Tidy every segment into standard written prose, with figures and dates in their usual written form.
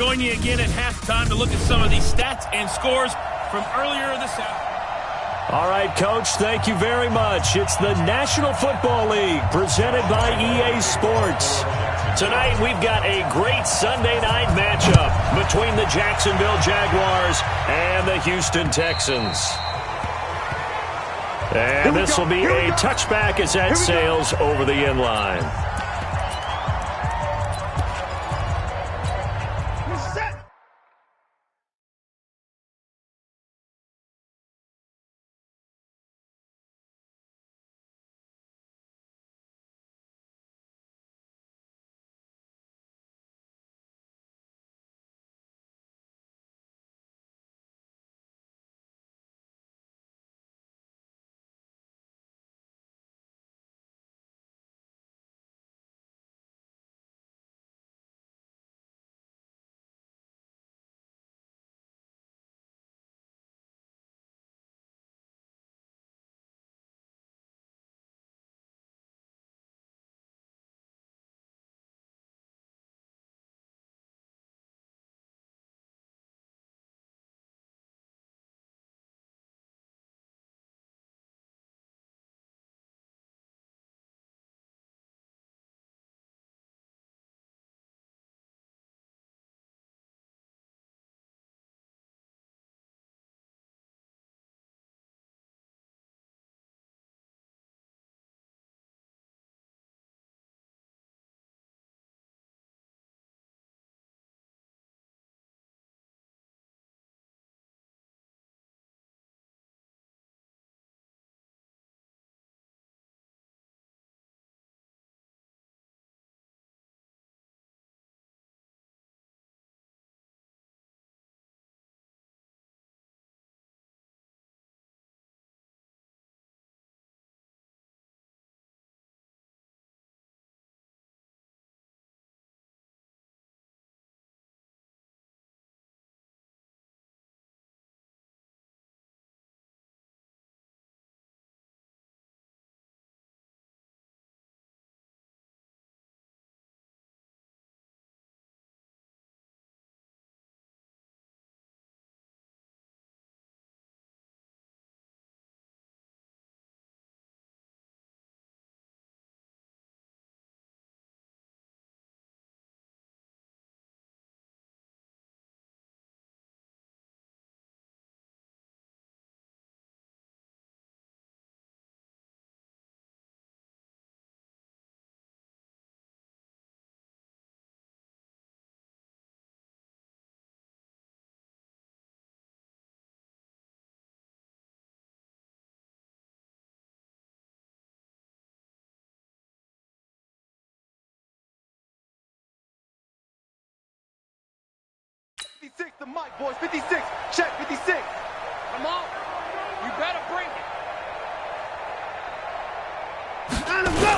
Join you again at halftime to look at some of these stats and scores from earlier this afternoon. All right, Coach, thank you very much. It's the National Football League presented by EA Sports. Tonight, we've got a great Sunday night matchup between the Jacksonville Jaguars and the Houston Texans. And this will be a touchback as that sails over the end line. The mic, boys. 56. Check 56. Come on. You better bring it. And go.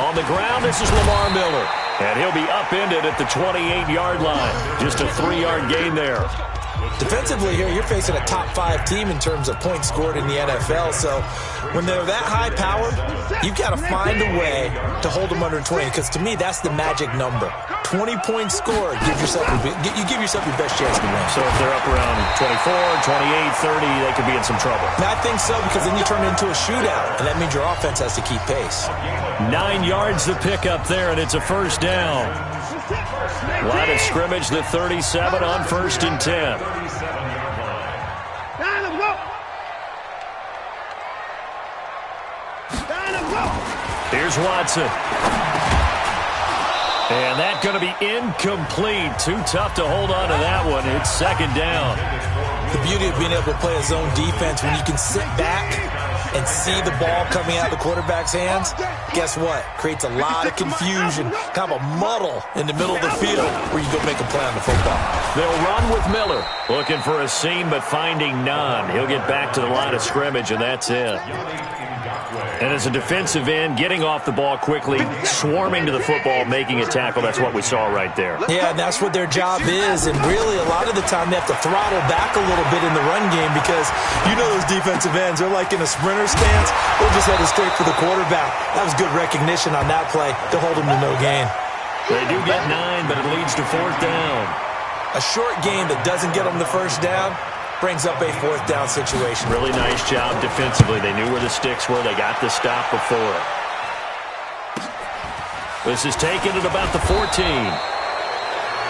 On the ground, this is Lamar Miller. And he'll be upended at the 28-yard line. Just a 3-yard gain there. Defensively here, you're facing a top-5 team in terms of points scored in the NFL. So when they're that high-powered, you've got to find a way to hold them under 20. Because to me, that's the magic number. 20 points scored, you give yourself your best chance to win. So if they're up around 24, 28, 30, they could be in some trouble. And I think so, because then you turn it into a shootout, and that means your offense has to keep pace. 9 yards to pick up there, and it's a first down. Line of scrimmage, the 37 on 1st and 10. Here's Watson. And that's going to be incomplete. Too tough to hold on to that one. It's 2nd down. The beauty of being able to play a zone defense when you can sit back and see the ball coming out of the quarterback's hands, guess what? Creates a lot of confusion, kind of a muddle in the middle of the field where you go make a play on the football. They'll run with Miller. Looking for a seam, but finding none. He'll get back to the line of scrimmage, and that's it. And as a defensive end, getting off the ball quickly, swarming to the football, making a tackle, that's what we saw right there. Yeah, and that's what their job is. And really, a lot of the time, they have to throttle back a little bit in the run game because you know those defensive ends, they're like in a sprinter stance. They're just headed straight for the quarterback. That was good recognition on that play to hold him to no gain. They do get 9, but it leads to 4th down. A short game that doesn't get them the first down brings up a 4th down situation. Really nice job defensively. They knew where the sticks were. They got the stop before it. This is taken at about the 14.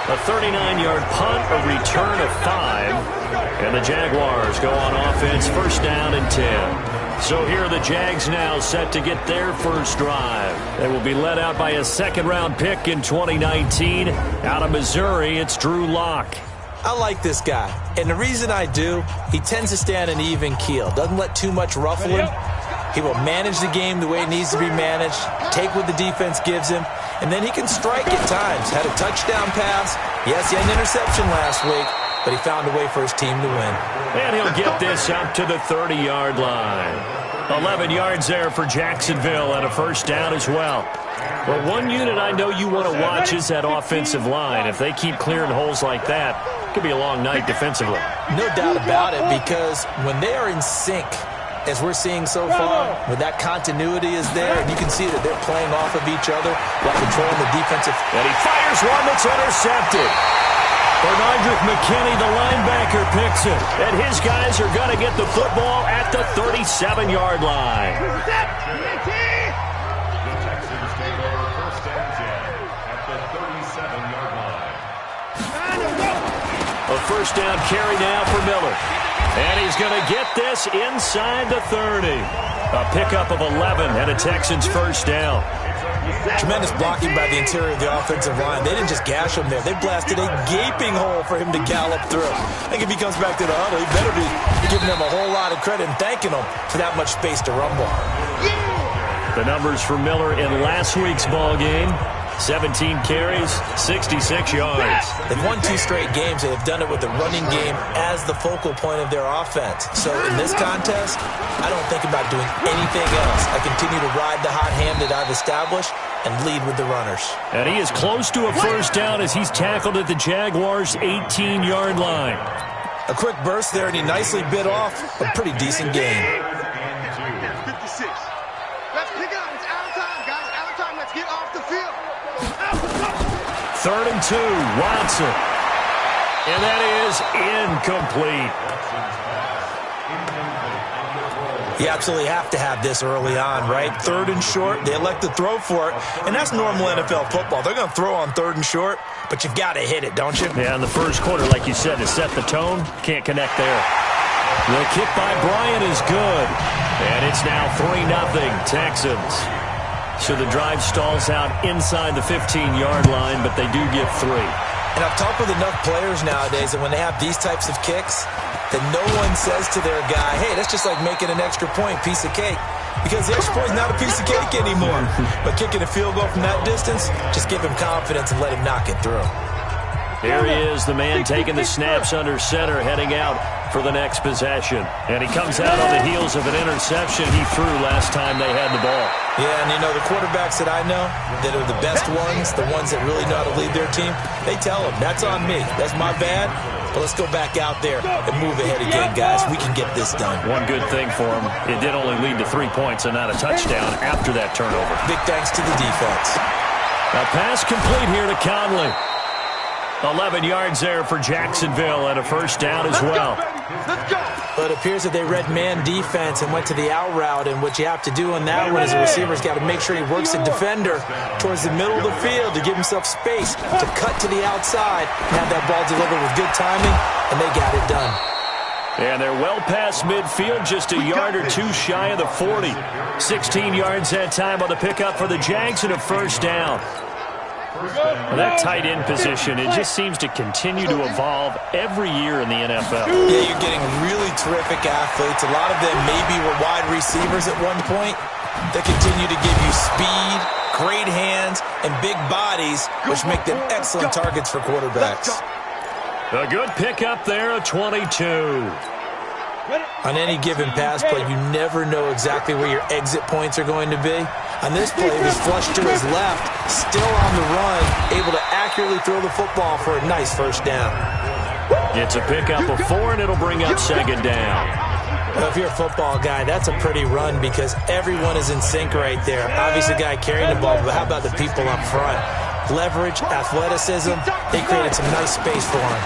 A 39-yard punt, a return of 5. And the Jaguars go on offense, 1st down and 10. So here are the Jags now set to get their first drive. They will be led out by a 2nd-round pick in 2019. Out of Missouri, it's Drew Lock. I like this guy, and the reason I do, he tends to stay on an even keel. Doesn't let too much ruffle him. He will manage the game the way it needs to be managed, take what the defense gives him, and then he can strike at times. Had a touchdown pass. Yes, he had an interception last week, but he found a way for his team to win. And he'll get this up to the 30-yard line. 11 yards there for Jacksonville and a 1st down as well. But one unit I know you want to watch is that offensive line. If they keep clearing holes like that, it could be a long night defensively. No doubt about it, because when they are in sync, as we're seeing so far, when that continuity is there, and you can see that they're playing off of each other while controlling the defensive. And he fires one that's intercepted. Bernardrick McKinney, the linebacker, picks it. And his guys are going to get the football at the 37-yard line. A 1st down carry now for Miller. And he's going to get this inside the 30. A pickup of 11 and a Texans 1st down. Tremendous blocking by the interior of the offensive line. They didn't just gash him there. They blasted a gaping hole for him to gallop through. I think if he comes back to the huddle, he better be giving them a whole lot of credit and thanking them for that much space to rumble. The numbers for Miller in last week's ball game: 17 carries, 66 yards. They've won 2 straight games, and they've done it with the running game as the focal point of their offense. So in this contest, I don't think about doing anything else. I continue to ride the hot hand that I've established and lead with the runners. And he is close to a 1st down as he's tackled at the Jaguars' 18-yard line. A quick burst there, and he nicely bit off a pretty decent gain. 56. Let's pick it up. It's out of time, guys. Out of time. Let's get off the field. 3rd and 2, Watson. And that is incomplete. You absolutely have to have this early on, right? 3rd and short, they elect to throw for it, and that's normal NFL football. They're going to throw on 3rd and short, but you've got to hit it, don't you? Yeah, in the first quarter, like you said, to set the tone, can't connect there. The kick by Bryant is good, and it's now 3-0 Texans. So the drive stalls out inside the 15-yard line, but they do get 3. And I've talked with enough players nowadays that when they have these types of kicks, that no one says to their guy, hey, that's just like making an extra point, piece of cake. Because the extra point is not a piece of cake anymore. But kicking a field goal from that distance, just give him confidence and let him knock it through. Here he is, the man taking the snaps under center, heading out for the next possession. And he comes out on the heels of an interception he threw last time they had the ball. Yeah, and you know, the quarterbacks that I know that are the best ones, the ones that really know how to lead their team, they tell them, that's on me. That's my bad. But let's go back out there and move ahead again, guys. We can get this done. One good thing for him, it did only lead to 3 points and not a touchdown after that turnover. Big thanks to the defense. A pass complete here to Conley. 11 yards there for Jacksonville and a 1st down as well. Let's go. But it appears that they read man defense and went to the out route, and what you have to do on that one is a receiver's got to make sure he works the defender towards the middle of the field to give himself space to cut to the outside and have that ball delivered with good timing, and they got it done. And they're well past midfield, just a yard or 2 shy of the 40. 16 yards that time on the pickup for the Jags and a 1st down. Well, that tight end position, it just seems to continue to evolve every year in the NFL. Yeah, you're getting really terrific athletes. A lot of them maybe were wide receivers at one point. They continue to give you speed, great hands, and big bodies, which make them excellent targets for quarterbacks. A good pickup there, a 22. On any given pass play, you never know exactly where your exit points are going to be. On this play, he was flushed to his left, still on the run, able to accurately throw the football for a nice 1st down. It's a pickup of 4, and it'll bring up 2nd down. Well, if you're a football guy, that's a pretty run because everyone is in sync right there. Obviously, the guy carrying the ball, but how about the people up front? leverage, athleticism. They created some nice space for him.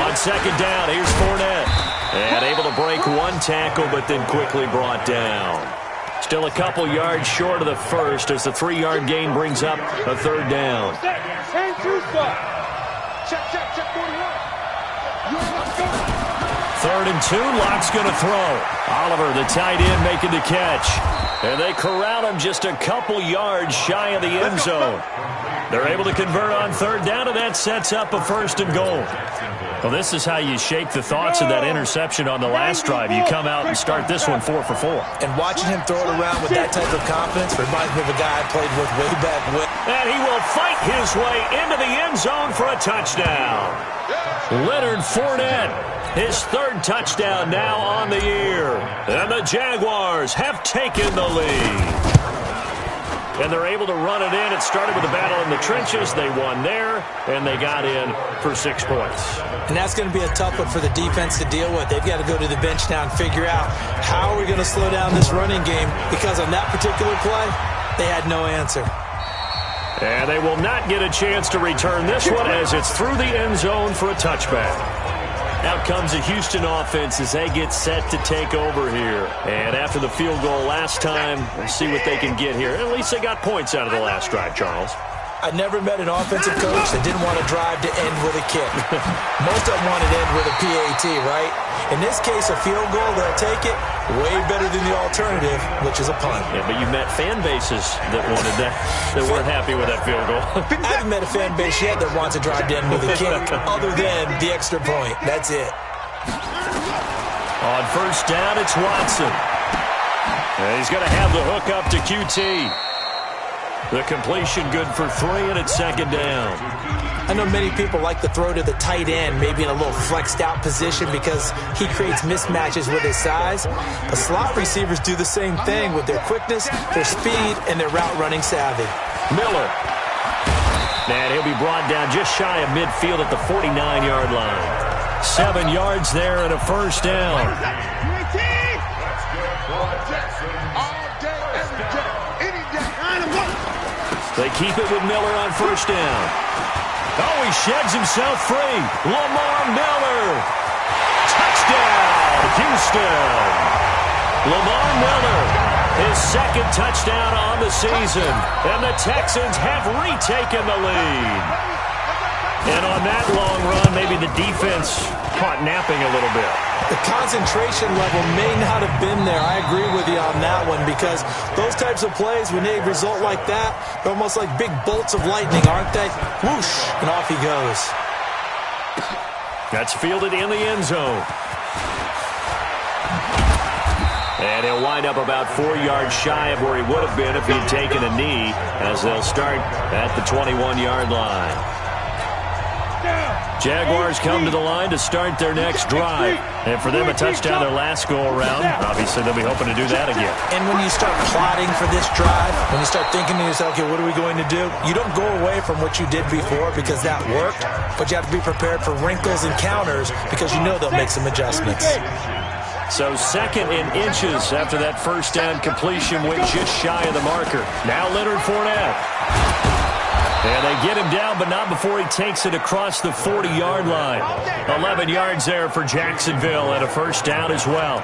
On second down, here's Fournette. And able to break one tackle, but then quickly brought down. Still a couple yards short of the first as the 3-yard gain brings up a third down. Third and 2, Lock's going to throw. Oliver, the tight end, making the catch. And they corral him just a couple yards shy of the end zone. They're able to convert on third down, and that sets up a first and goal. Well, this is how you shake the thoughts of that interception on the last drive. You come out and start this one 4 for 4. And watching him throw it around with that type of confidence reminds me of a guy I played with way back when. And he will fight his way into the end zone for a touchdown. Leonard Fournette, his third touchdown now on the year. And the Jaguars have taken the lead. And they're able to run it in. It started with a battle in the trenches. They won there, and they got in for 6 points. And that's going to be a tough one for the defense to deal with. They've got to go to the bench now and figure out how are we going to slow down this running game, because on that particular play, they had no answer. And they will not get a chance to return this one as it's through the end zone for a touchback. Out comes the Houston offense as they get set to take over here. And after the field goal last time, we'll see what they can get here. At least they got points out of the last drive, Charles. I never met an offensive coach that didn't want to drive to end with a kick. Most of them wanted to end with a PAT, right? In this case, a field goal, they'll take it way better than the alternative, which is a punt. Yeah, but you've met fan bases that wanted that, that weren't happy with that field goal. I haven't met a fan base yet that wants to drive to end with a kick other than the extra point. That's it. On first down, it's Watson. And he's going to have the hook up to QT. The completion good for 3, and it's second down. I know many people like to throw to the tight end, maybe in a little flexed out position because he creates mismatches with his size. But slot receivers do the same thing with their quickness, their speed, and their route running savvy. Miller. And he'll be brought down just shy of midfield at the 49-yard line. 7 yards there and a first down. They keep it with Miller on first down. Oh, he sheds himself free. Lamar Miller. Touchdown, Houston. Lamar Miller, his second touchdown on the season. And the Texans have retaken the lead. And on that long run, maybe the defense caught napping a little bit. The concentration level may not have been there. I agree with you on that one, because those types of plays, when they result like that, they're almost like big bolts of lightning, aren't they? Whoosh, and off he goes. That's fielded in the end zone. And he'll wind up about 4 yards shy of where he would have been if he'd taken a knee, as they'll start at the 21-yard line. Jaguars come to the line to start their next drive. And for them, a touchdown their last go-around. Obviously, they'll be hoping to do that again. And when you start plotting for this drive, when you start thinking to yourself, okay, what are we going to do? You don't go away from what you did before because that worked, but you have to be prepared for wrinkles and counters because you know they'll make some adjustments. So second in inches after that first down completion went just shy of the marker. Now Leonard Fournette. And they get him down, but not before he takes it across the 40-yard line. 11 yards there for Jacksonville and a first down as well.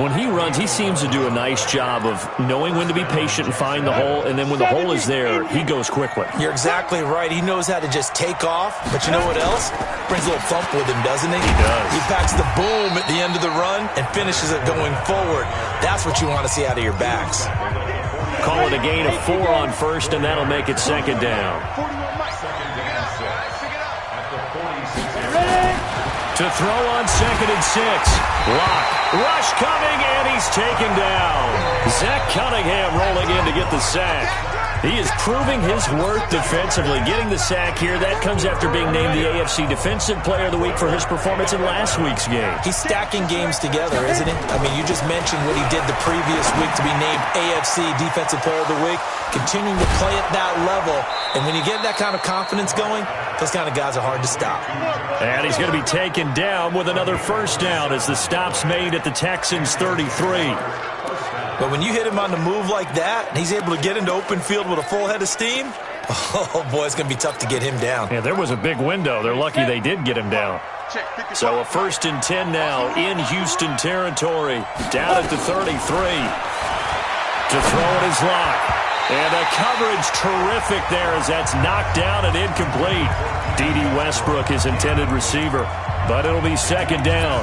When he runs, he seems to do a nice job of knowing when to be patient and find the hole, and then when the hole is there, he goes quickly. You're exactly right. He knows how to just take off, but you know what else? Brings a little thump with him, doesn't he? He does. He packs the boom at the end of the run and finishes it going forward. That's what you want to see out of your backs. Call it a gain of 4 on first, and that'll make it second down. To throw on second and 6. Lock. Rush coming, and he's taken down. Zach Cunningham rolling in to get the sack. He is proving his worth defensively, getting the sack here. That comes after being named the AFC Defensive Player of the Week for his performance in last week's game. He's stacking games together, isn't he? I mean, you just mentioned what he did the previous week to be named AFC Defensive Player of the Week, continuing to play at that level. And when you get that kind of confidence going, those kind of guys are hard to stop. And he's going to be taken down with another first down as the stop's made at the Texans' 33. But when you hit him on the move like that, and he's able to get into open field with a full head of steam, Oh, boy, it's going to be tough to get him down. Yeah, there was a big window. They're lucky they did get him down. So a 1st and 10 now in Houston territory. Down at the 33. To throw it is Locke. And the coverage terrific there as that's knocked down and incomplete. D.D. Westbrook, his intended receiver. But it'll be 2nd down.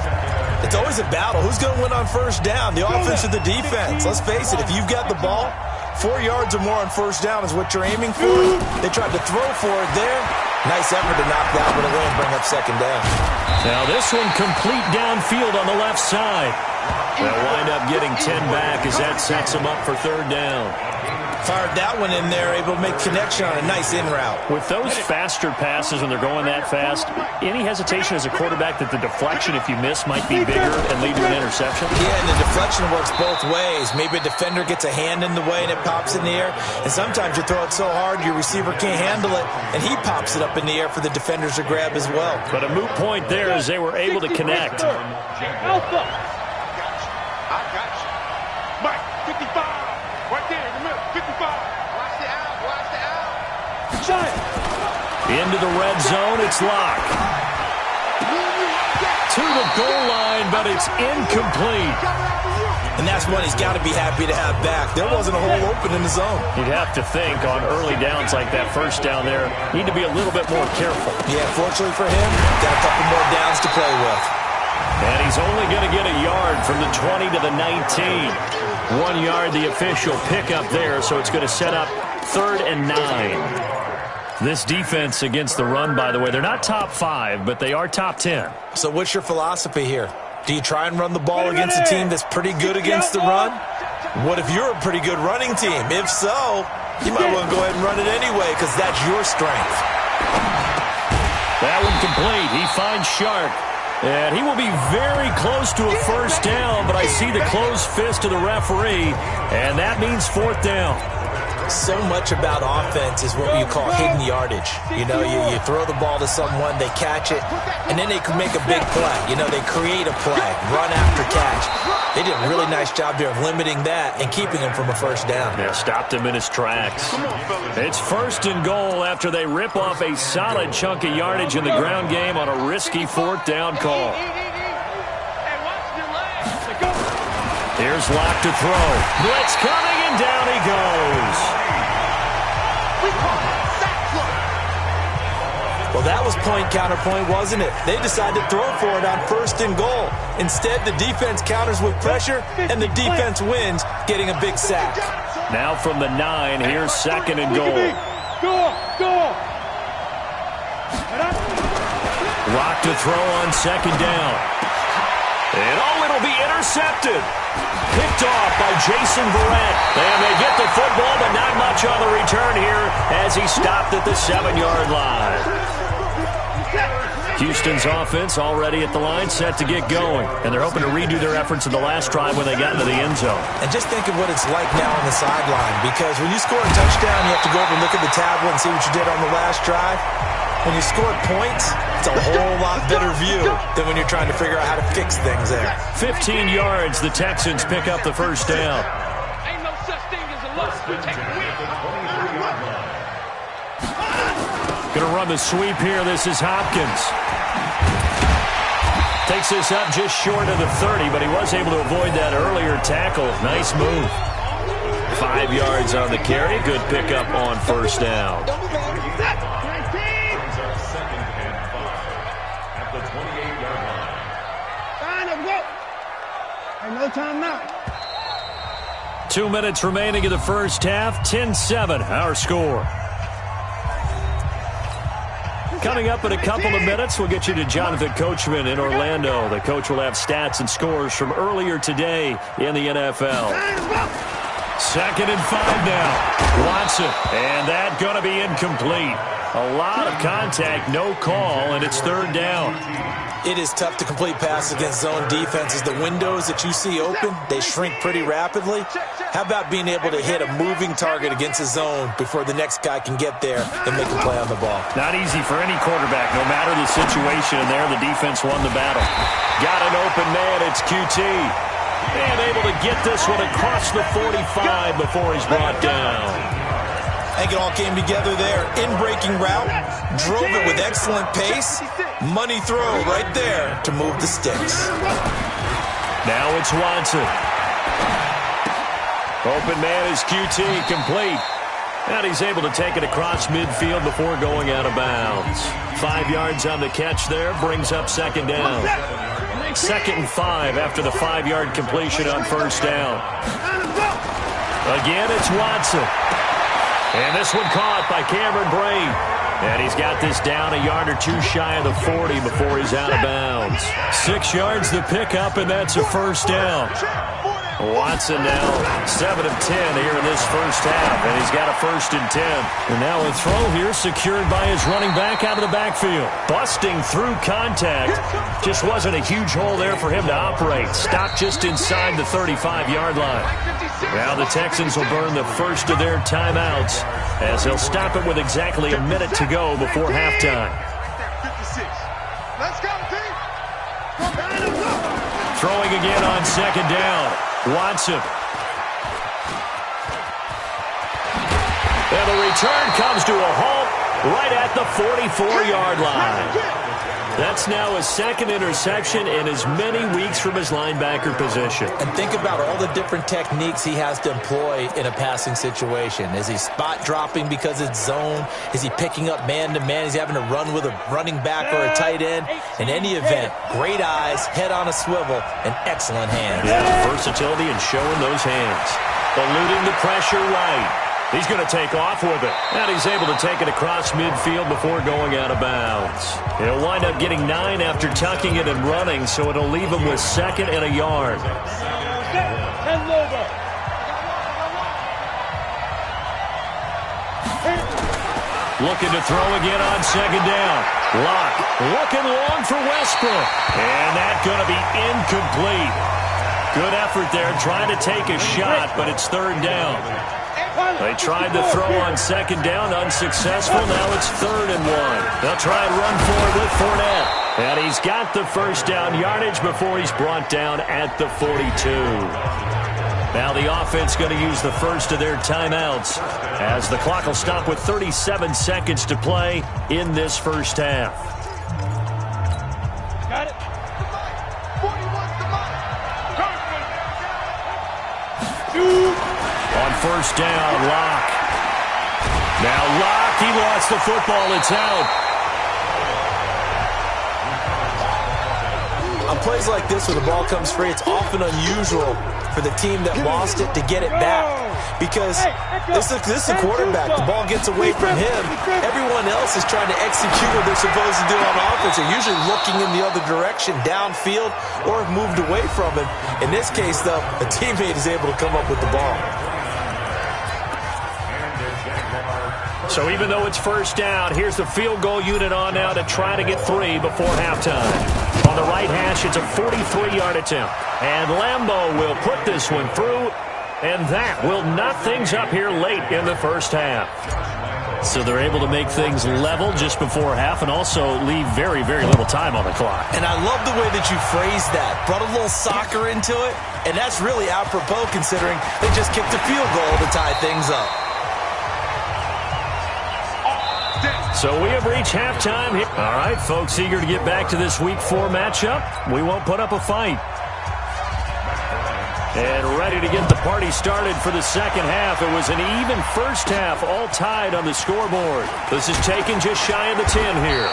It's always a battle. Who's going to win on 1st down? The offense or the defense? Let's face it, if you've got the ball, 4 yards or more on 1st down is what you're aiming for. They tried to throw for it there. Nice effort to knock that one away and bring up 2nd down. Now this one complete downfield on the left side. They'll wind up getting 10 back as that sets them up for 3rd down. Fired that one in there, able to make connection on a nice in route. With those faster passes when they're going that fast, any hesitation as a quarterback that the deflection, if you miss, might be bigger and lead to an interception? Yeah, and the deflection works both ways. Maybe a defender gets a hand in the way and it pops in the air. And sometimes you throw it so hard your receiver can't handle it, and he pops it up in the air for the defenders to grab as well. But a moot point there as they were able to connect. Alpha. I got you. Mike, 55. Right there in the middle, 55. Watch the out, watch the out. Shot it. Into the red zone, it's Locke. To the goal line, but it's incomplete. And that's one he's got to be happy to have back. There wasn't a hole open in the zone. You'd have to think on early downs like that 1st down there, need to be a little bit more careful. Yeah, fortunately for him, got a couple more downs to play with. And he's only going to get a yard from the 20 to the 19. 1 yard, the official pickup there, so it's going to set up 3rd and 9. This defense against the run, by the way, they're not top 5, but they are top 10. So what's your philosophy here? Do you try and run the ball against a team that's pretty good against the run? What if you're a pretty good running team? If so, you might want to go ahead and run it anyway because that's your strength. That one complete. He finds Sharp. And he will be very close to a 1st down, but I see the closed fist of the referee, and that means 4th down. So much about offense is what you call hidden yardage. You know, you throw the ball to someone, they catch it, and then they can make a big play. You know, they create a play, run after catch. They did a really nice job there of limiting that and keeping him from a 1st down. Yeah, stopped him in his tracks. It's 1st and goal after they rip off a solid chunk of yardage in the ground game on a risky 4th down call. Here's Locke to throw. Blitz coming, and down he goes. Well, that was point counterpoint, wasn't it? They decided to throw for it on 1st and goal. Instead, the defense counters with pressure, and the defense wins, getting a big sack. Now from the 9, here's 2nd and goal. Locke to throw on 2nd down. And it'll be intercepted. Picked off by Jason Verrett. And they get the football, but not much on the return here as he stopped at the 7-yard line. Houston's offense already at the line, set to get going. And they're hoping to redo their efforts in the last drive when they got into the end zone. And just think of what it's like now on the sideline, because when you score a touchdown, you have to go over and look at the tablet and see what you did on the last drive. When you scored points, it's a whole lot better view than when you're trying to figure out how to fix things there. 15 yards, the Texans pick up the 1st down. Ain't no such thing as a loss. We take a win. Going to run the sweep here. This is Hopkins. Takes this up just short of the 30, but he was able to avoid that earlier tackle. Nice move. 5 yards on the carry. Good pickup on 1st down. No time now. 2 minutes remaining in the 1st half. 10-7, our score. Coming up in a couple of minutes, we'll get you to Jonathan Coachman in Orlando. The coach will have stats and scores from earlier today in the NFL. 2nd and 5 now. Watson, and that going to be incomplete. A lot of contact, no call, and it's 3rd down. It is tough to complete passes against zone defenses. The windows that you see open, they shrink pretty rapidly. How about being able to hit a moving target against a zone before the next guy can get there and make a play on the ball? Not easy for any quarterback, no matter the situation. And there, the defense won the battle. Got an open man, it's QT. And able to get this one across the 45 before he's brought down. I think it all came together there. In-breaking route, drove it with excellent pace. Money throw right there to move the sticks. Now it's Watson. Open man is QT, complete. And he's able to take it across midfield before going out of bounds. 5 yards on the catch there, brings up second down. 2nd and 5 after the 5-yard completion on first down. Again, it's Watson. And this one caught by Cameron Brate. And he's got this down a yard or two shy of the 40 before he's out of bounds. 6 yards the pickup, and that's a first down. Watson now 7 of 10 here in this first half, and he's got a 1st and 10. And now a throw here secured by his running back out of the backfield. Busting through contact. Just wasn't a huge hole there for him to operate. Stopped just inside the 35-yard line. Now the Texans will burn the first of their timeouts as they'll stop it with exactly a minute to go before halftime. Let's go, team. Throwing again on second down. Watson. And the return comes to a halt right at the 44-yard line. That's now his 2nd interception in as many weeks from his linebacker position. And think about all the different techniques he has to employ in a passing situation. Is he spot dropping because it's zone? Is he picking up man-to-man? Is he having to run with a running back or a tight end? In any event, great eyes, head on a swivel, and excellent hands. Yeah, versatility and showing those hands. Eluding the pressure right. He's going to take off with it. And he's able to take it across midfield before going out of bounds. He'll wind up getting 9 after tucking it and running, so it'll leave him with 2nd and a yard. Looking to throw again on second down. Lock. Looking long for Westbrook. And that's going to be incomplete. Good effort there trying to take a shot, but it's 3rd down. They tried to throw on second down, unsuccessful. Now it's 3rd and 1. They'll try and run forward with Fournette. And he's got the first down yardage before he's brought down at the 42. Now the offense going to use the first of their timeouts as the clock will stop with 37 seconds to play in this first half. Got it. On first down, Locke. Now Locke, he lost the football. It's out. On plays like this where the ball comes free, it's often unusual for the team that lost it to get it back. Because this is a quarterback. The ball gets away from him. Everyone else is trying to execute what they're supposed to do on offense. They're usually looking in the other direction, downfield, or have moved away from him. In this case, though, a teammate is able to come up with the ball. So even though it's first down, here's the field goal unit on now to try to get 3 before halftime. On the right hash, it's a 43-yard attempt. And Lambeau will put this one through, and that will knock things up here late in the first half. So they're able to make things level just before half and also leave very, very little time on the clock. And I love the way that you phrased that. Brought a little soccer into it, and that's really apropos considering they just kicked a field goal to tie things up. So we have reached halftime here. All right, folks, eager to get back to this Week 4 matchup. We won't put up a fight. And ready to get the party started for the second half. It was an even first half, all tied on the scoreboard. This is taken just shy of the 10 here.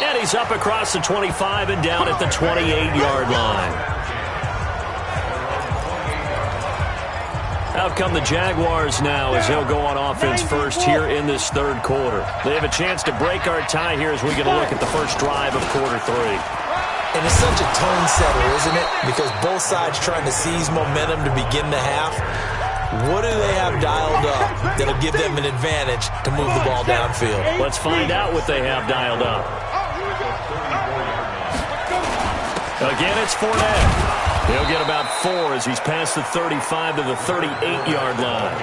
And he's up across the 25 and down at the 28-yard line. Out come the Jaguars now as they'll go on offense first here in this third quarter. They have a chance to break our tie here as we get a look at the first drive of quarter 3. And it's such a tone setter, isn't it? Because both sides trying to seize momentum to begin the half. What do they have dialed up that'll give them an advantage to move the ball downfield? Let's find out what they have dialed up. Again, it's Fournette. He'll get about 4 as he's past the 35 to the 38-yard line.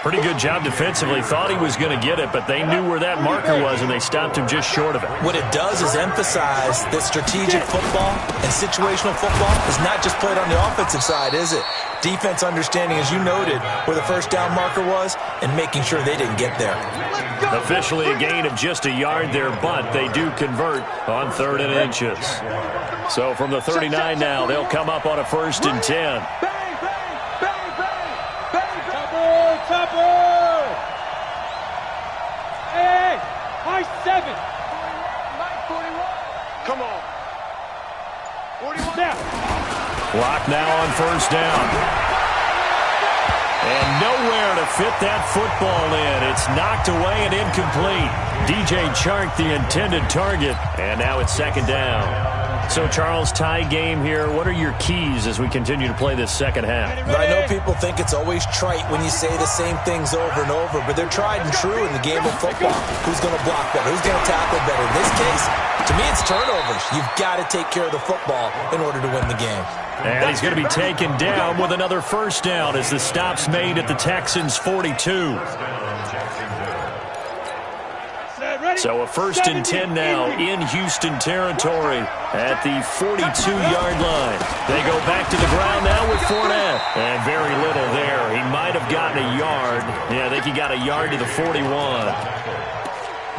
Pretty good job defensively. Thought he was going to get it, but they knew where that marker was, and they stopped him just short of it. What it does is emphasize that strategic football and situational football is not just played on the offensive side, is it? Defense understanding, as you noted, where the first down marker was and making sure they didn't get there. Officially a gain of just a yard there, but they do convert on 3rd and inches. So from the 39 now, they'll come up on a 1st and 10. Hey, high 7. Come on. 41 now. Clock now on 1st down. And nowhere to fit that football in. It's knocked away and incomplete. DJ Chark, the intended target. And now it's 2nd down. So, Charles, tie game here. What are your keys as we continue to play this second half? I know people think it's always trite when you say the same things over and over, but they're tried and true in the game of football. Who's going to block better? Who's going to tackle better? In this case, to me, it's turnovers. You've got to take care of the football in order to win the game. And he's going to be taken down with another 1st down as the stop's made at the Texans' 42. So a 1st and 10 now in Houston territory at the 42-yard line. They go back to the ground now with Fournette. And very little there. He might have gotten a yard. Yeah, I think he got a yard to the 41.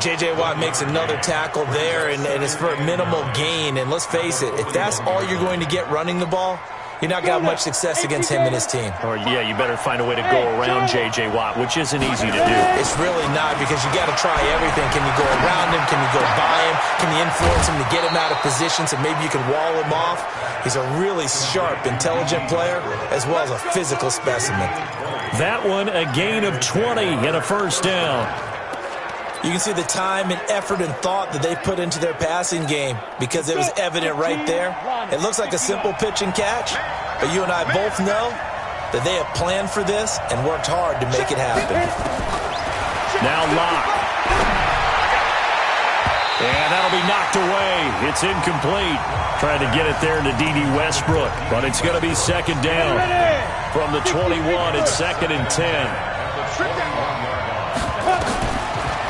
J.J. Watt makes another tackle there, and it's for a minimal gain. And let's face it, if that's all you're going to get running the ball, you're not going to have much success against him and his team. Or, yeah, you better find a way to go around J.J. Watt, which isn't easy to do. It's really not, because you got to try everything. Can you go around him? Can you go by him? Can you influence him to get him out of position so maybe you can wall him off? He's a really sharp, intelligent player, as well as a physical specimen. That one, a gain of 20 and a 1st down. You can see the time and effort and thought that they put into their passing game, because it was evident right there. It looks like a simple pitch and catch, but you and I both know that they have planned for this and worked hard to make it happen. Now Locke. And that'll be knocked away. It's incomplete. Trying to get it there to D.D. Westbrook, but it's going to be 2nd down. From the 21, it's 2nd and 10.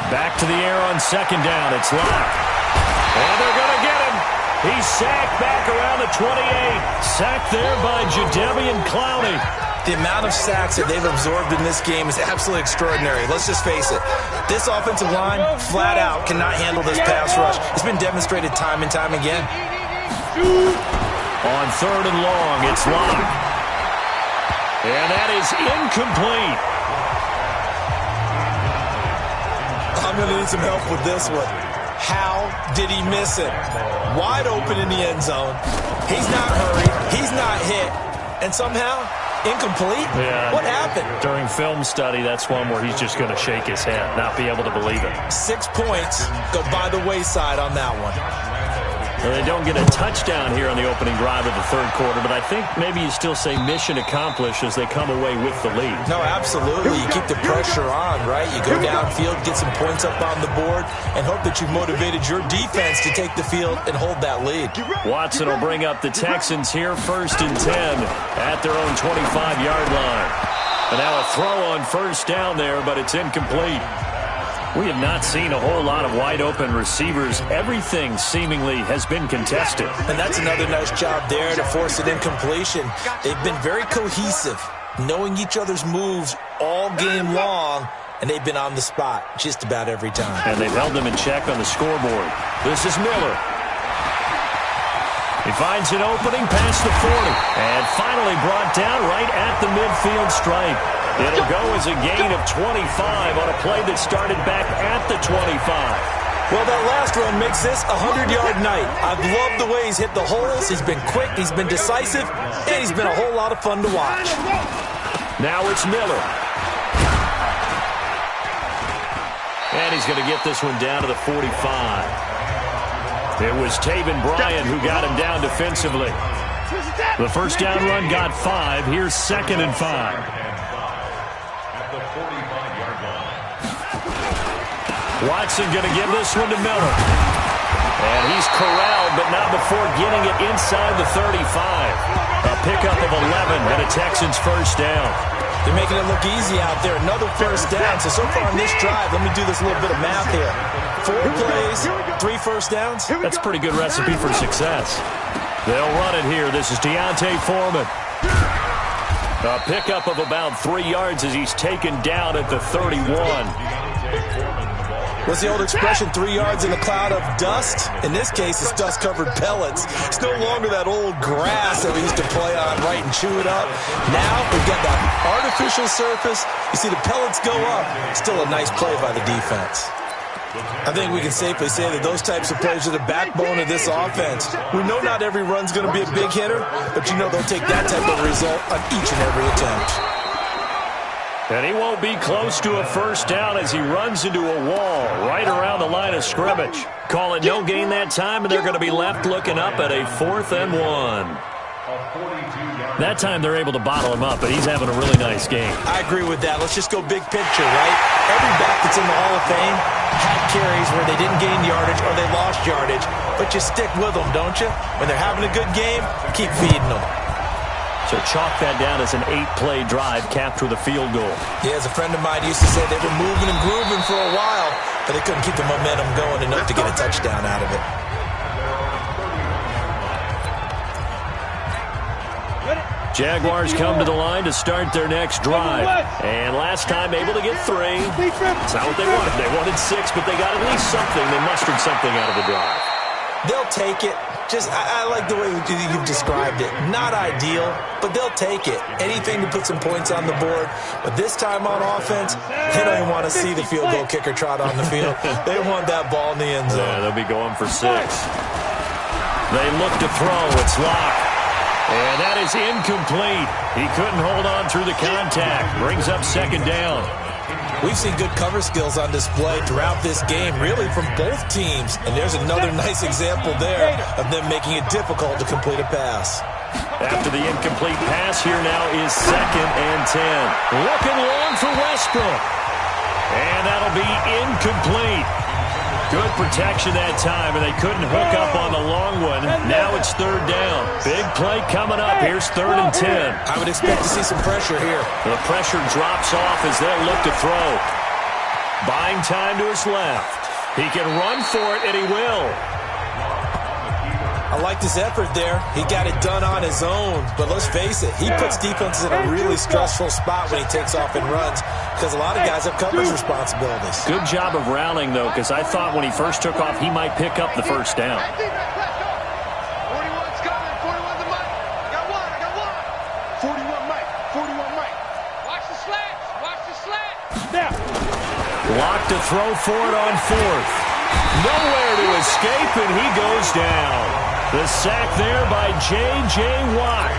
Back to the air on 2nd down. It's Locke. And they're going to get him. He's sacked back around the 28. Sacked there by Jadeveon Clowney. The amount of sacks that they've absorbed in this game is absolutely extraordinary. Let's just face it. This offensive line, flat out, cannot handle this pass rush. It's been demonstrated time and time again. On 3rd and long, it's Locke. And that is incomplete. I'm going to need some help with this one. How did he miss it? Wide open in the end zone. He's not hurried. He's not hit. And somehow, incomplete? Yeah. What happened? During film study, that's one where he's just going to shake his head, not be able to believe it. 6 points go by the wayside on that one. Well, they don't get a touchdown here on the opening drive of the 3rd quarter, but I think maybe you still say mission accomplished as they come away with the lead. No, absolutely. You keep the pressure on, right? You go downfield, get some points up on the board, and hope that you've motivated your defense to take the field and hold that lead. Watson will bring up the Texans here, 1st and 10 at their own 25-yard line. And now a throw on 1st down there, but it's incomplete. We have not seen a whole lot of wide-open receivers. Everything seemingly has been contested. And that's another nice job there to force an incompletion. They've been very cohesive, knowing each other's moves all game long, and they've been on the spot just about every time. And they've held them in check on the scoreboard. This is Miller. He finds an opening past the 40, and finally brought down right at the midfield stripe. It'll go as a gain of 25 on a play that started back at the 25. Well, that last run makes this a 100-yard night. I've loved the way he's hit the holes. He's been quick, he's been decisive, and he's been a whole lot of fun to watch. Now it's Miller. And he's going to get this one down to the 45. It was Taven Bryan who got him down defensively. The 1st down run got 5. Here's 2nd and 5. Watson going to give this one to Miller. And he's corralled, but not before getting it inside the 35. A pickup of 11 and a Texans first down. They're making it look easy out there. Another first down. So far on this drive, let me do this little bit of math here. 4 plays, 3 first downs. That's a pretty good recipe for success. They'll run it here. This is Deontay Foreman. A pickup of about 3 yards as he's taken down at the 31. What's the old expression, 3 yards in a cloud of dust? In this case, it's dust-covered pellets. It's no longer that old grass that we used to play on, right, and chew it up. Now we've got that artificial surface. You see the pellets go up. Still a nice play by the defense. I think we can safely say that those types of plays are the backbone of this offense. We know not every run's going to be a big hitter, but you know they'll take that type of result on each and every attempt. And he won't be close to a first down as he runs into a wall right around the line of scrimmage. Call it no gain that time, and they're going to be left looking up at a 4th and 1. That time they're able to bottle him up, but he's having a really nice game. I agree with that. Let's just go big picture, right? Every back that's in the Hall of Fame had carries where they didn't gain yardage or they lost yardage, but you stick with them, don't you? When they're having a good game, keep feeding them. So chalk that down as an 8-play drive capped with a field goal. Yeah, as a friend of mine used to say, they were moving and grooving for a while, but they couldn't keep the momentum going enough to get a touchdown out of it. Jaguars come to the line to start their next drive. And last time able to get 3. It's not what they wanted. They wanted 6, but they got at least something. They mustered something out of the drive. They'll take it. I like the way you've described it. Not ideal, but they'll take it. Anything to put some points on the board. But this time on offense, they don't even want to see the field goal kicker trot on the field. They want that ball in the end zone. Yeah, they'll be going for 6. They look to throw. It's locked. And that is incomplete. He couldn't hold on through the contact. Brings up 2nd down. We've seen good cover skills on display throughout this game, really from both teams. And there's another nice example there of them making it difficult to complete a pass. After the incomplete pass, here now is 2nd and 10. Looking long for Westbrook. And that'll be incomplete. Good protection that time, and they couldn't hook up on the long one. Now it's 3rd down. Big play coming up. Here's 3rd and 10. I would expect to see some pressure here. The pressure drops off as they'll look to throw. Buying time to his left. He can run for it, and he will. I like this effort there. He got it done on his own. But let's face it, he puts defenses in a really stressful spot when he takes off and runs because a lot of guys have coverage responsibilities. Good job of rallying, though, because I thought when he first took off, he might pick up the first down. 41's coming. 41's the Mike. I got one. 41 Mike. 41 Mike. Watch the slats. Watch the slats. Snap. Lock to throw for it on 4th. Nowhere to escape, and he goes down. The sack there by J.J. Watt.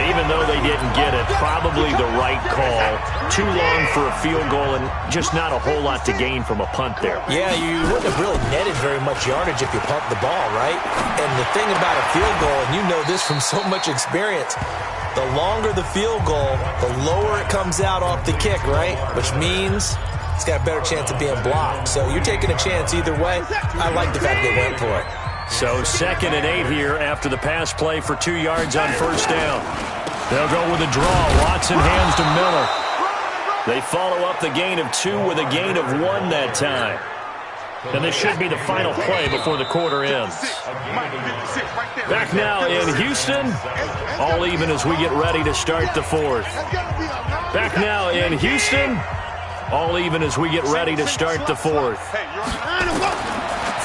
Even though they didn't get it, probably the right call. Too long for a field goal and just not a whole lot to gain from a punt there. Yeah, you wouldn't have really netted very much yardage if you pumped the ball, right? And the thing about a field goal, and you know this from so much experience, the longer the field goal, the lower it comes out off the kick, right? Which means it's got a better chance of being blocked. So you're taking a chance either way. I like the fact they went for it. So 2nd and 8 here after the pass play for 2 yards on 1st down. They'll go with a draw. Watson hands to Miller. They follow up the gain of 2 with a gain of 1 that time. And this should be the final play before the quarter ends. Back now in Houston. All even as we get ready to start the 4th. Back now in Houston. All even as we get ready to start the 4th.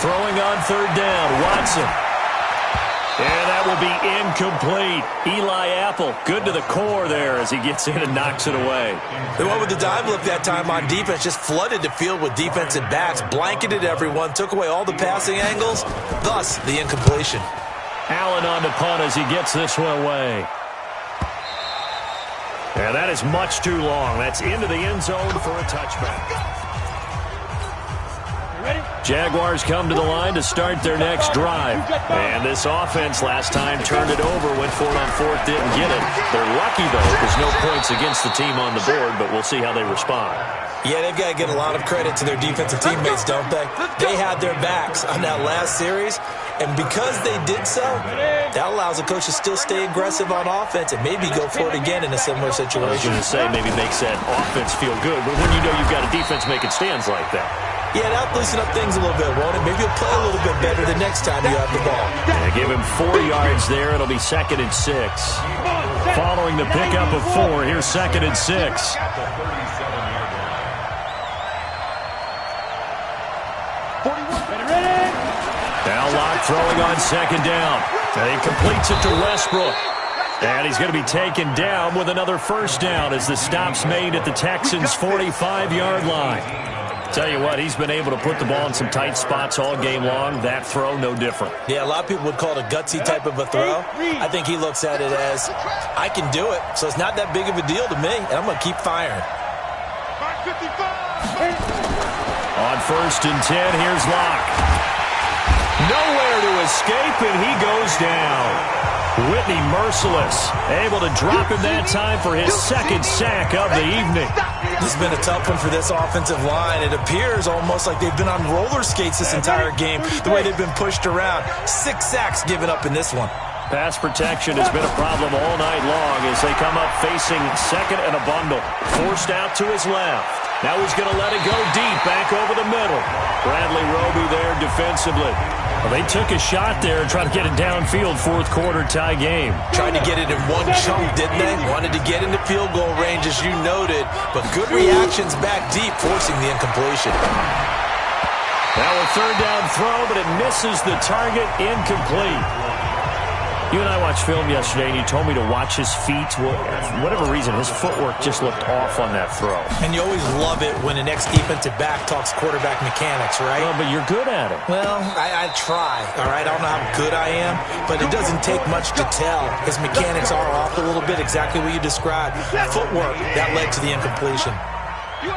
Throwing on 3rd down, Watson. And that will be incomplete. Eli Apple, good to the core there as he gets in and knocks it away. They went with the dive look that time on defense, just flooded the field with defensive backs, blanketed everyone, took away all the passing angles, thus the incompletion. Allen on the punt as he gets this one away. And that is much too long. That's into the end zone for a touchback. Jaguars come to the line to start their next drive. And this offense last time turned it over, went for it on 4th, didn't get it. They're lucky, though, because no points against the team on the board, but we'll see how they respond. Yeah, they've got to get a lot of credit to their defensive teammates, don't they? They had their backs on that last series, and because they did so, that allows the coach to still stay aggressive on offense and maybe go for it again in a similar situation. I was going to say, maybe makes that offense feel good, but when you know you've got a defense making stands like that. Yeah, that'll loosen up things a little bit, won't it? Maybe you'll play a little bit better the next time you have the ball. Yeah, give him 4 yards there. It'll be 2nd and 6. Following the pickup of 4, here's 2nd and 6. Now Locke throwing on 2nd down. And he completes it to Westbrook. And he's going to be taken down with another 1st down as the stop's made at the Texans' 45-yard line. Tell you what, he's been able to put the ball in some tight spots all game long. That throw, no different. Yeah, a lot of people would call it a gutsy type of a throw. I think he looks at it as, I can do it, so it's not that big of a deal to me, and I'm going to keep firing. On 1st and 10, here's Locke. Nowhere to escape, and he goes down. Whitney merciless, able to drop him that time for his 2nd sack of the evening. This has been a tough one for this offensive line. It appears almost like they've been on roller skates this entire game, the way they've been pushed around. 6 sacks given up in this one. Pass protection has been a problem all night long as they come up facing 2nd and a bundle. Forced out to his left. Now he's going to let it go deep, back over the middle. Bradley Roby there defensively. Well, they took a shot there and tried to get it downfield, 4th quarter tie game. Tried to get it in one chunk, didn't they? Wanted to get into field goal range, as you noted, but good reactions back deep, forcing the incompletion. Now a 3rd down throw, but it misses the target, incomplete. You and I watched film yesterday, and you told me to watch his feet. Well, for whatever reason, his footwork just looked off on that throw. And you always love it when an ex-defensive back talks quarterback mechanics, right? Well, but you're good at it. Well, I try, all right? I don't know how good I am, but it doesn't take much to tell. His mechanics are off a little bit, exactly what you described. Footwork, that led to the incompletion.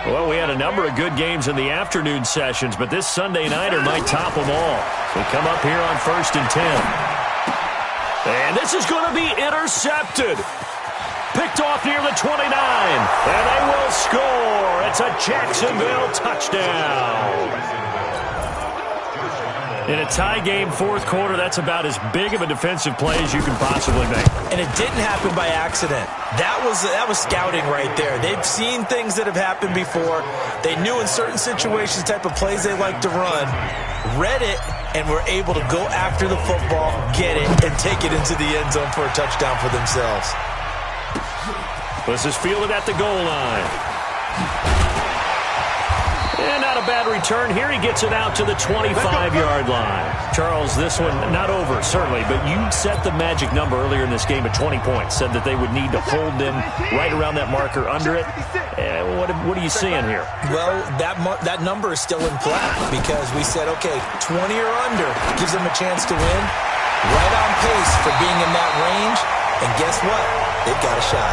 Well, we had a number of good games in the afternoon sessions, but this Sunday nighter might top them all. We come up here on 1st and 10. And this is going to be intercepted. Picked off near the 29. And they will score. It's a Jacksonville touchdown. In a tie game, 4th quarter, that's about as big of a defensive play as you can possibly make. And it didn't happen by accident. That was scouting right there. They've seen things that have happened before. They knew in certain situations the type of plays they like to run, read it, and were able to go after the football, get it, and take it into the end zone for a touchdown for themselves. This is fielded at the goal line. And not a bad return here. He gets it out to the 25-yard line. Charles, this one not over, certainly, but you set the magic number earlier in this game at 20 points. Said that they would need to hold them right around that marker under it. What are you seeing here? Well, that number is still in play because we said, okay, 20 or under gives them a chance to win. Right on pace for being in that range. And guess what? They've got a shot.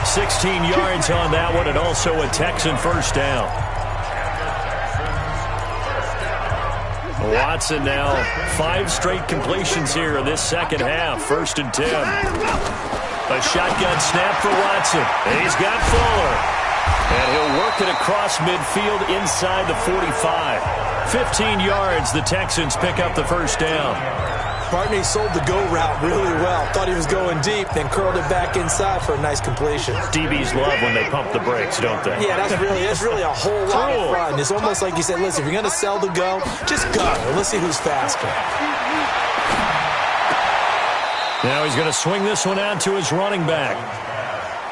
16 yards on that one, and also a Texan 1st down. Watson now 5 straight completions here in this 2nd half. 1st and 10. A shotgun snap for Watson. And he's got Fuller. And he'll work it across midfield inside the 45. 15 yards. The Texans pick up the 1st down. Barney sold the go route really well. Thought he was going deep, then curled it back inside for a nice completion. DBs love when they pump the brakes, don't they? Yeah, that's really a whole lot of fun. It's almost like you said, listen, if you're going to sell the go, just go. Let's see who's faster. Now he's going to swing this one out to his running back.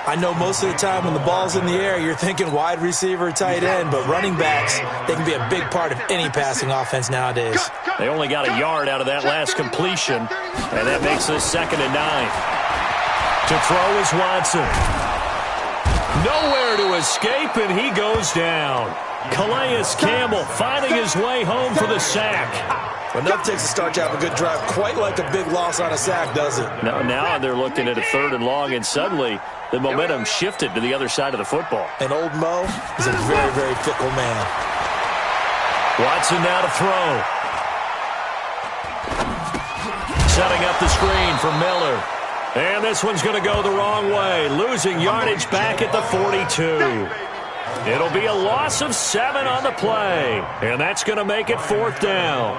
I know most of the time when the ball's in the air, you're thinking wide receiver, tight end, but running backs, they can be a big part of any passing offense nowadays. They only got a yard out of that last completion, and that makes this 2nd and 9. To throw is Watson. Nowhere to escape, and he goes down. Calais Campbell finding his way home for the sack. Enough takes to start to have a good drive, quite like a big loss on a sack, does it? Now they're looking at a 3rd and long, and suddenly the momentum shifted to the other side of the football. And old Mo is a very, very fickle man. Watson now to throw. Setting up the screen for Miller. And this one's going to go the wrong way. Losing yardage back at the 42. It'll be a loss of 7 on the play, and that's going to make it 4th down.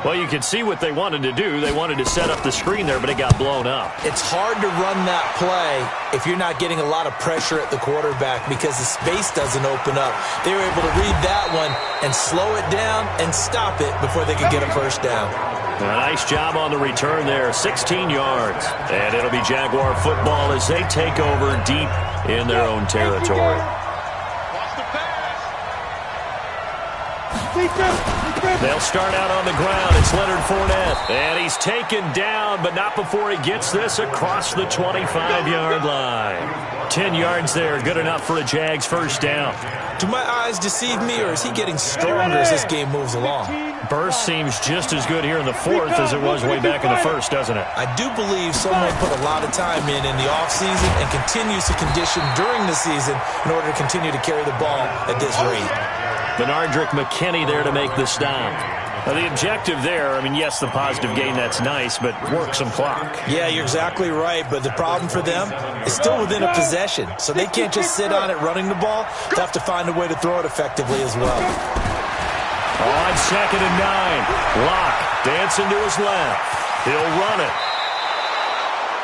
Well, you can see what they wanted to do. They wanted to set up the screen there, but it got blown up. It's hard to run that play if you're not getting a lot of pressure at the quarterback because the space doesn't open up. They were able to read that one and slow it down and stop it before they could get a first down. A nice job on the return there, 16 yards. And it'll be Jaguar football as they take over deep in their own territory. They'll start out on the ground. It's Leonard Fournette. And he's taken down, but not before he gets this across the 25-yard line. 10 yards there, good enough for a Jags first down. Do my eyes deceive me, or is he getting stronger as this game moves along? Burst seems just as good here in the 4th as it was way back in the 1st, doesn't it? I do believe someone put a lot of time in the offseason and continues to condition during the season in order to continue to carry the ball at this rate. Benardrick McKinney there to make the stop. Now, the objective there, I mean, yes, the positive gain, that's nice, but work some clock. Yeah, you're exactly right, but the problem for them is still within a possession, so they can't just sit on it running the ball. They have to find a way to throw it effectively as well. On 2nd and 9, Locke dancing to his left. He'll run it.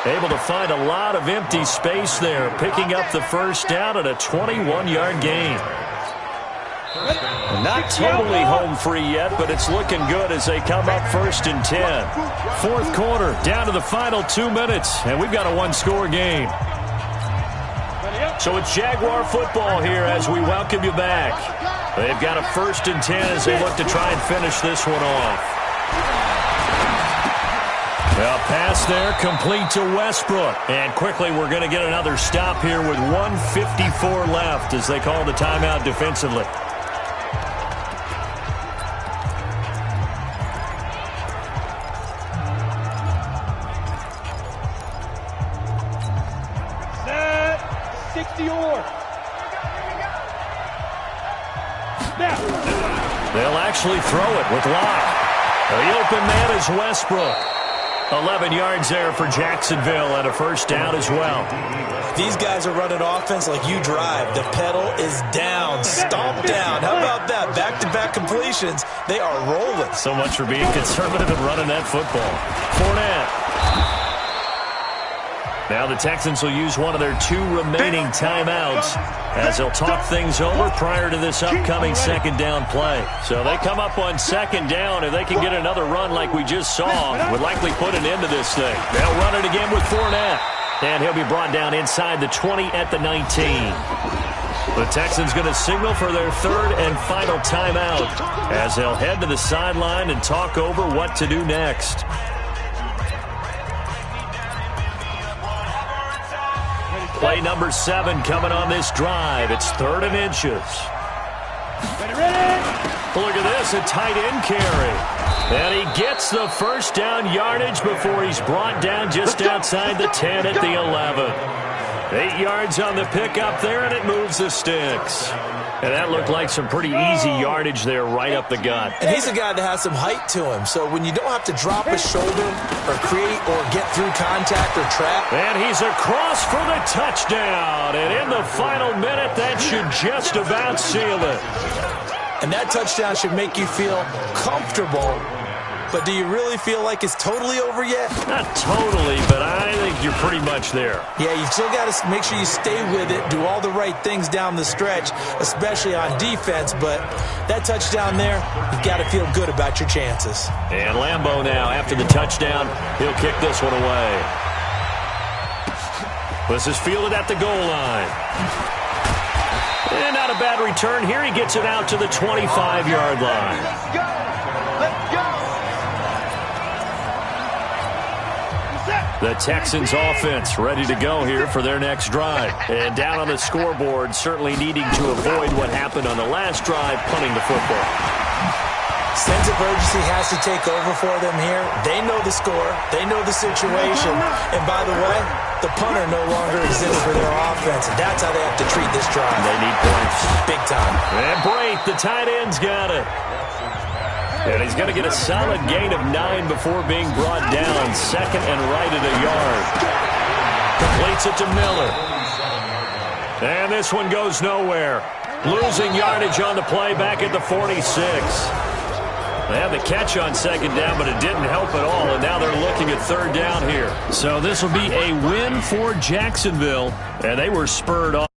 Able to find a lot of empty space there, picking up the first down at a 21-yard gain. Not totally home free yet, but it's looking good as they come up 1st and 10. 4th quarter, down to the final 2 minutes, and we've got a one-score game. So it's Jaguar football here as we welcome you back. They've got a 1st and 10 as they look to try and finish this one off. A pass there, complete to Westbrook. And quickly, we're going to get another stop here with 1:54 left as they call the timeout defensively. They'll actually throw it with Locke. The open man is Westbrook. 11 yards there for Jacksonville and a first down as well. These guys are running offense like you drive. The pedal is down, stomp down. How about that? Back-to-back completions. They are rolling. So much for being conservative and running that football. Fournette. Now the Texans will use one of their 2 remaining timeouts as they'll talk things over prior to this upcoming 2nd down play. So they come up on 2nd down. If they can get another run like we just saw, would likely put an end to this thing. They'll run it again with Fournette. And he'll be brought down inside the 20 at the 19. The Texans going to signal for their 3rd and final timeout as they'll head to the sideline and talk over what to do next. Play number 7 coming on this drive. It's 3rd and inches. Look at this, a tight end carry. And he gets the first down yardage before he's brought down just outside the 10 at the 11. 8 yards on the pickup there, and it moves the sticks. And that looked like some pretty easy yardage there right up the gut. And he's a guy that has some height to him. So when you don't have to drop a shoulder or create or get through contact or trap. And he's across for the touchdown. And in the final minute, that should just about seal it. And that touchdown should make you feel comfortable. But do you really feel like it's totally over yet? Not totally, but I think you're pretty much there. Yeah, you still got to make sure you stay with it, do all the right things down the stretch, especially on defense. But that touchdown there, you've got to feel good about your chances. And Lambeau now, after the touchdown, he'll kick this one away. This is fielded at the goal line. And not a bad return here. He gets it out to the 25-yard line. Let's go! Let's go! The Texans offense ready to go here for their next drive. And down on the scoreboard, certainly needing to avoid what happened on the last drive, punting the football. Sense of urgency has to take over for them here. They know the score. They know the situation. And by the way, the punter no longer exists for their offense. And that's how they have to treat this drive. They need points. Big time. And Brate, the tight end's got it. And he's going to get a solid gain of 9 before being brought down. 2nd and right at a yard. Completes it to Miller. And this one goes nowhere. Losing yardage on the play back at the 46. They had the catch on second down, but it didn't help at all, and now they're looking at third down here. So this will be a win for Jacksonville, and they were spurred on.